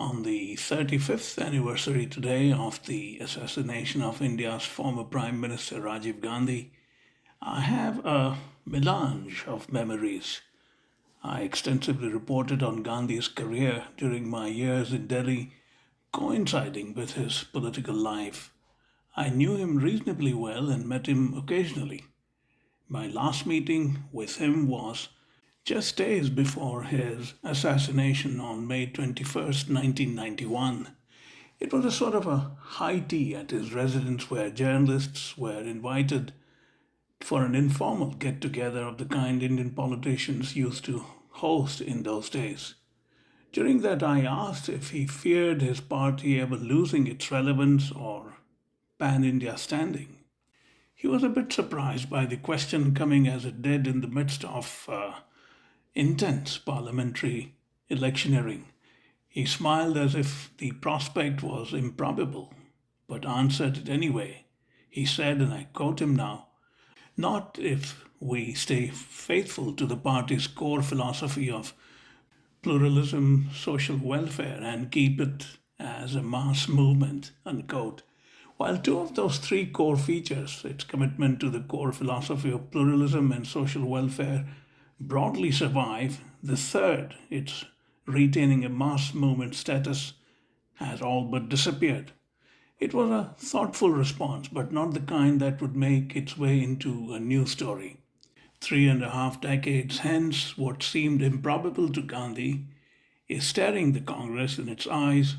On the 35th anniversary today of the assassination of India's former Prime Minister Rajiv Gandhi, I have a melange of memories. I extensively reported on Gandhi's career during my years in Delhi, coinciding with his political life. I knew him reasonably well and met him occasionally. My last meeting with him was just days before his assassination on May 21st, 1991. It was a sort of a high tea at his residence where journalists were invited for an informal get together of the kind Indian politicians used to host in those days. During that, I asked if he feared his party ever losing its relevance or pan India standing. He was a bit surprised by the question coming as it did in the midst of intense parliamentary electioneering. He smiled as if the prospect was improbable, but answered it anyway. He said, and I quote him now, not if we stay faithful to the party's core philosophy of pluralism, social welfare, and keep it as a mass movement, unquote. While two of those three core features, its commitment to the core philosophy of pluralism and social welfare, broadly survive, the third, its retaining a mass movement status, has all but disappeared. It was a thoughtful response, but not the kind that would make its way into a news story. 3.5 decades hence, what seemed improbable to Gandhi is staring the Congress in its eyes,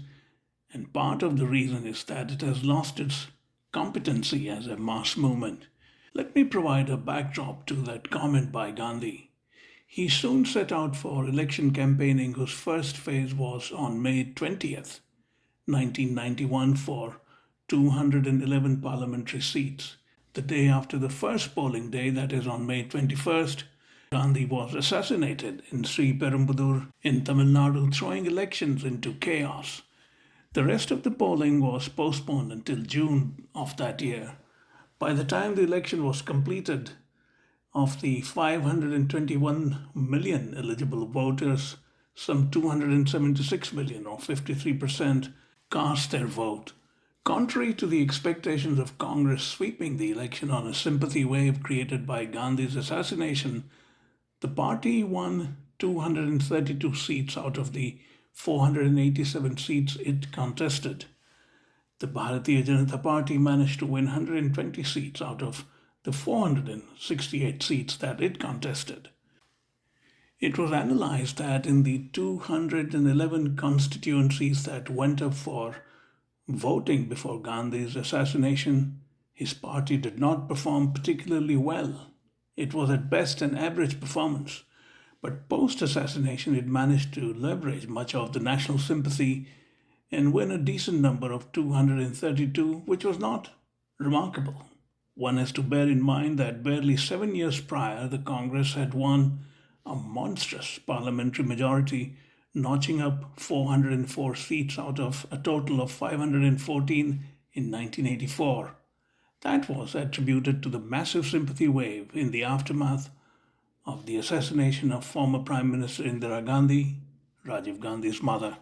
and part of the reason is that it has lost its competency as a mass movement. Let me provide a backdrop to that comment by Gandhi. He soon set out for election campaigning, whose first phase was on May 20th, 1991, for 211 parliamentary seats. The day after the first polling day, that is on May 21st, Gandhi was assassinated in Sri Perumbudur in Tamil Nadu, throwing elections into chaos. The rest of the polling was postponed until June of that year. By the time the election was completed, of the 521 million eligible voters, some 276 million, or 53%, cast their vote. Contrary to the expectations of Congress sweeping the election on a sympathy wave created by Gandhi's assassination, the party won 232 seats out of the 487 seats it contested. The Bharatiya Janata Party managed to win 120 seats out of the 468 seats that it contested. It was analyzed that in the 211 constituencies that went up for voting before Gandhi's assassination, his party did not perform particularly well. It was at best an average performance, but post assassination it managed to leverage much of the national sympathy and win a decent number of 232, which was not remarkable. One has to bear in mind that barely 7 years prior, the Congress had won a monstrous parliamentary majority, notching up 404 seats out of a total of 514 in 1984. That was attributed to the massive sympathy wave in the aftermath of the assassination of former Prime Minister Indira Gandhi, Rajiv Gandhi's mother.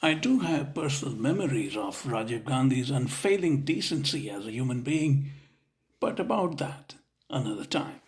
I do have personal memories of Rajiv Gandhi's unfailing decency as a human being, but about that another time.